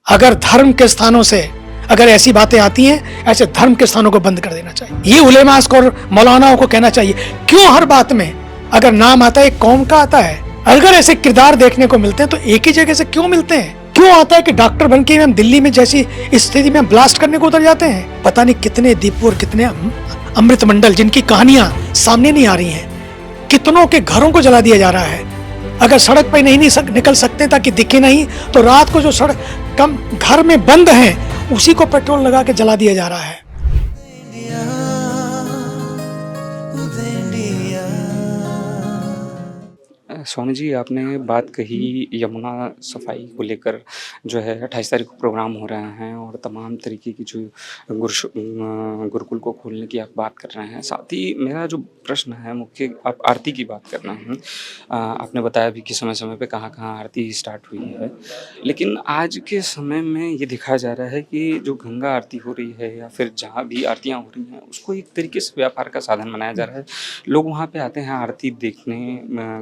अगर धर्म के स्थानों से अगर ऐसी बातें आती हैं, ऐसे धर्म के स्थानों को बंद कर देना चाहिए। ये उलेमास को और मौलानाओं को कहना चाहिए। क्यों हर बात में अगर नाम आता है एक कौम का आता है, अगर ऐसे किरदार देखने को मिलते हैं तो एक ही जगह से क्यों मिलते हैं? क्यों आता है कि डॉक्टर बन के हम दिल्ली में जैसी स्थिति में ब्लास्ट करने को उतर जाते हैं? पता नहीं कितने दीपू और कितने अमृत मंडल जिनकी कहानियां सामने नहीं आ रही हैं, कितनों के घरों को जला दिया जा रहा है। अगर सड़क पर नहीं निकल सकते ताकि दिखे नहीं, तो रात को जो सड़क कम घर में बंद हैं उसी को पेट्रोल लगा के जला दिया जा रहा है। स्वामी जी, आपने बात कही यमुना सफाई को लेकर जो है 28 तारीख को प्रोग्राम हो रहे हैं और तमाम तरीके की जो गुरुकुल को खोलने की आप बात कर रहे हैं। साथ ही मेरा जो प्रश्न है मुख्य, आप आरती की बात कर रहे हैं। आपने बताया भी कि समय समय पे कहाँ कहाँ आरती स्टार्ट हुई है, लेकिन आज के समय में ये दिखाया जा रहा है कि जो गंगा आरती हो रही है या फिर जहाँ भी आरतियाँ हो रही हैं उसको एक तरीके से व्यापार का साधन बनाया जा रहा है। लोग वहाँ पे आते हैं आरती देखने,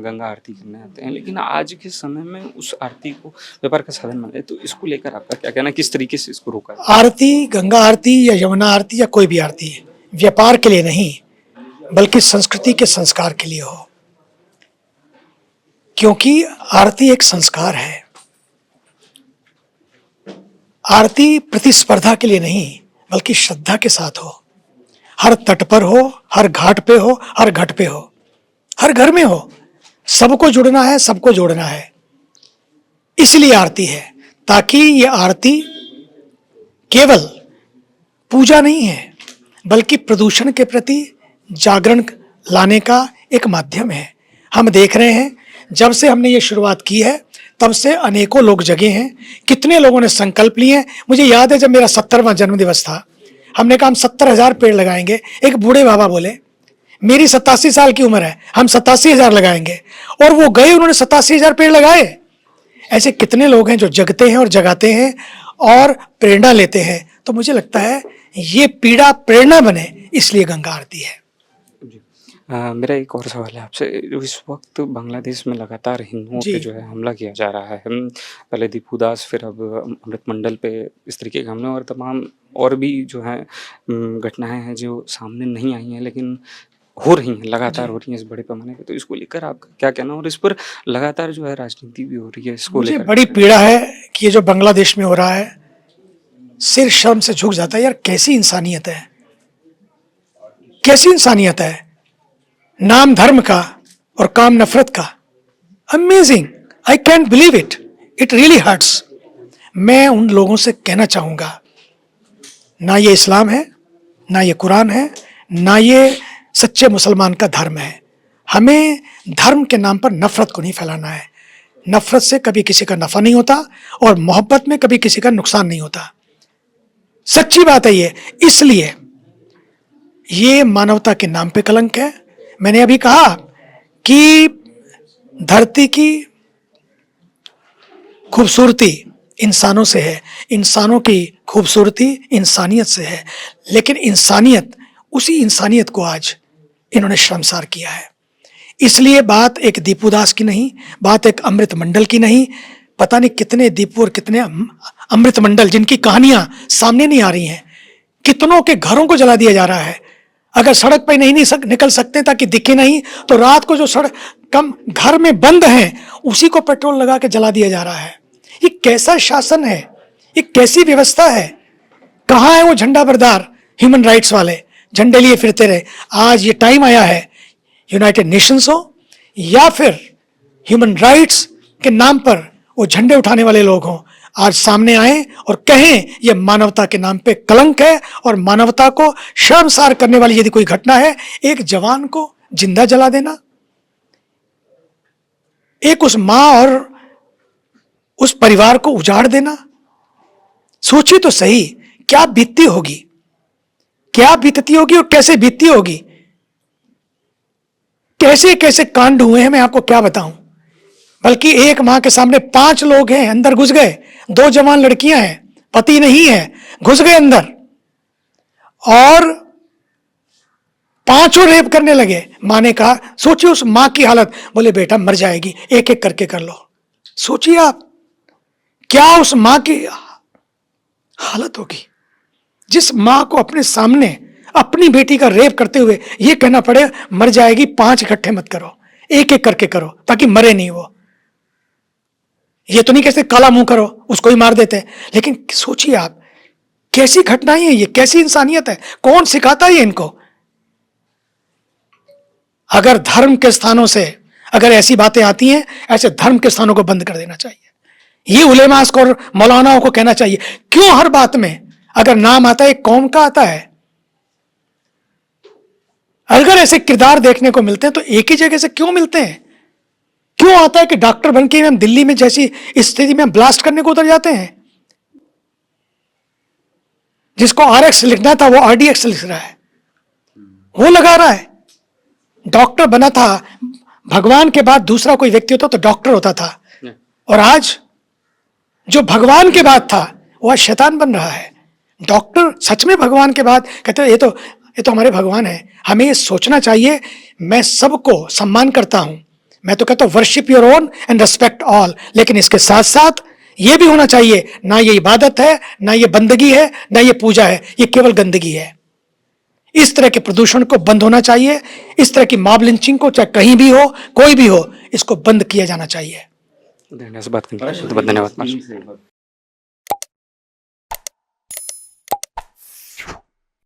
गंगा आरती करने आते हैं, लेकिन आज के समय में उस आरती को व्यापार का साधन बनाए, तो इसको लेकर आपका क्या कहना, किस तरीके से इसको रोका है? आरती, गंगा आरती या यमुना आरती या कोई भी आरती व्यापार के लिए नहीं बल्कि संस्कृति के संस्कार के लिए हो, क्योंकि आरती एक संस्कार है। आरती प्रतिस्पर्धा के लिए नहीं बल्कि श्रद्धा के साथ हो, हर तट पर हो, हर घाट पे हो, हर घट पे हो, हर घर में हो, सबको जुड़ना है, सबको जोड़ना है। इसलिए आरती है, ताकि ये आरती केवल पूजा नहीं है बल्कि प्रदूषण के प्रति जागरण लाने का एक माध्यम है। हम देख रहे हैं जब से हमने ये शुरुआत की है तब से अनेकों लोग जगे हैं, कितने लोगों ने संकल्प लिए हैं। मुझे याद है जब मेरा 70वां जन्मदिवस था, हमने कहा हम 70,000 पेड़ लगाएंगे। एक बूढ़े बाबा बोले, मेरी 87 साल की उम्र है, हम 87,000 लगाएंगे, और वो गए, उन्होंने 87,000 पेड़ लगाए। ऐसे कितने लोग हैं जो जगते हैं और जगाते हैं और प्रेरणा लेते हैं। तो मुझे लगता है ये पीड़ा प्रेरणा बने, इसलिए गंगा आरती है। मेरा एक और सवाल है आपसे। इस वक्त बांग्लादेश में लगातार हिंदुओं पे जो है हमला किया जा रहा है, पहले दीपू दास, फिर अब अमृत मंडल पे इस तरीके के हमले और तमाम और भी जो है घटनाएं हैं जो सामने नहीं आई हैं लेकिन हो रही हैं, लगातार हो रही हैं इस बड़े पैमाने पे। तो इसको लेकर आपका क्या कहना, और इस पर लगातार जो है राजनीति भी हो रही है, इसको मुझे लेकर बड़ी पीड़ा है कि ये जो बांग्लादेश में हो रहा है, सिर शर्म से झुक जाता है। यार कैसी इंसानियत है, कैसी इंसानियत है। नाम धर्म का और काम नफरत का। Amazing, I can't believe it, it really hurts. मैं उन लोगों से कहना चाहूंगा, ना ये इस्लाम है, ना ये कुरान है, ना ये सच्चे मुसलमान का धर्म है। हमें धर्म के नाम पर नफरत को नहीं फैलाना है। नफरत से कभी किसी का नफा नहीं होता और मोहब्बत में कभी किसी का नुकसान नहीं होता। सच्ची बात है ये। इसलिए ये मानवता के नाम पे कलंक है। मैंने अभी कहा कि धरती की खूबसूरती इंसानों से है, इंसानों की खूबसूरती इंसानियत से है, लेकिन इंसानियत, उसी इंसानियत को आज इन्होंने शर्मसार किया है। इसलिए बात एक दीपू दास की नहीं, बात एक अमृत मंडल की नहीं, पता नहीं कितने दीपू और कितने अमृत मंडल जिनकी कहानियां सामने नहीं आ रही हैं, कितनों के घरों को जला दिया जा रहा है। अगर सड़क पर नहीं निकल सकते ताकि दिखे नहीं, तो रात को जो सड़क कम घर में बंद हैं उसी को पेट्रोल लगा के जला दिया जा रहा है। ये कैसा शासन है, ये कैसी व्यवस्था है? कहाँ है वो झंडा बरदार ह्यूमन राइट्स वाले, झंडे लिए फिरते रहे? आज ये टाइम आया है, यूनाइटेड नेशंस हो या फिर ह्यूमन राइट्स के नाम पर वो झंडे उठाने वाले लोग हों, आज सामने आए और कहें ये मानवता के नाम पे कलंक है और मानवता को शर्मसार करने वाली यदि कोई घटना है, एक जवान को जिंदा जला देना, एक उस मां और उस परिवार को उजाड़ देना। सोचिए तो सही, क्या बीतती होगी, क्या बीतती होगी और कैसे बीतती होगी। कैसे कैसे कांड हुए हैं, मैं आपको क्या बताऊं। बल्कि एक मां के सामने 5 लोग हैं, अंदर घुस गए, 2 जवान लड़कियां हैं, पति नहीं है, घुस गए अंदर और 5 रेप करने लगे। मां ने कहा, सोचिए उस मां की हालत, बोले बेटा मर जाएगी, एक एक करके कर लो। सोचिए आप, क्या उस मां की हालत होगी। जिस माँ को अपने सामने अपनी बेटी का रेप करते हुए ये कहना पड़े मर जाएगी, 5 इकट्ठे मत करो, एक एक करके करो ताकि मरे नहीं वो। ये तो नहीं कहते काला मुंह करो, उसको ही मार देते हैं। लेकिन सोचिए आप, कैसी घटनाएं हैं ये, कैसी इंसानियत है, कौन सिखाता है ये इनको? अगर धर्म के स्थानों से अगर ऐसी बातें आती हैं, ऐसे धर्म के स्थानों को बंद कर देना चाहिए। ये उलेमास को और मौलानाओं को कहना चाहिए। क्यों हर बात में अगर नाम आता है कौम का आता है? अगर ऐसे किरदार देखने को मिलते हैं तो एक ही जगह से क्यों मिलते हैं? क्यों आता है कि डॉक्टर बनके हम दिल्ली में जैसी स्थिति में ब्लास्ट करने को उतर जाते हैं? जिसको RX लिखना था वो RDX लिख रहा है, वो लगा रहा है। डॉक्टर बना था, भगवान के बाद दूसरा कोई व्यक्ति होता तो डॉक्टर होता था, और आज जो भगवान के बाद था वो आज शैतान बन रहा है। डॉक्टर सच में भगवान के बाद कहते हैं ये तो हमारे भगवान है। हमें ये सोचना चाहिए, मैं सबको सम्मान करता हूं, मैं तो कहता हूं worship your own and respect all, लेकिन इसके साथ साथ ये भी होना चाहिए, ना ये इबादत है, ना ये बंदगी है, ना ये पूजा है, ये केवल गंदगी है। इस तरह के प्रदूषण को बंद होना चाहिए। इस तरह की मॉब लिंचिंग को, चाहे कहीं भी हो, कोई भी हो, इसको बंद किया जाना चाहिए। धन्यवाद, बात करने के लिए बहुत धन्यवाद।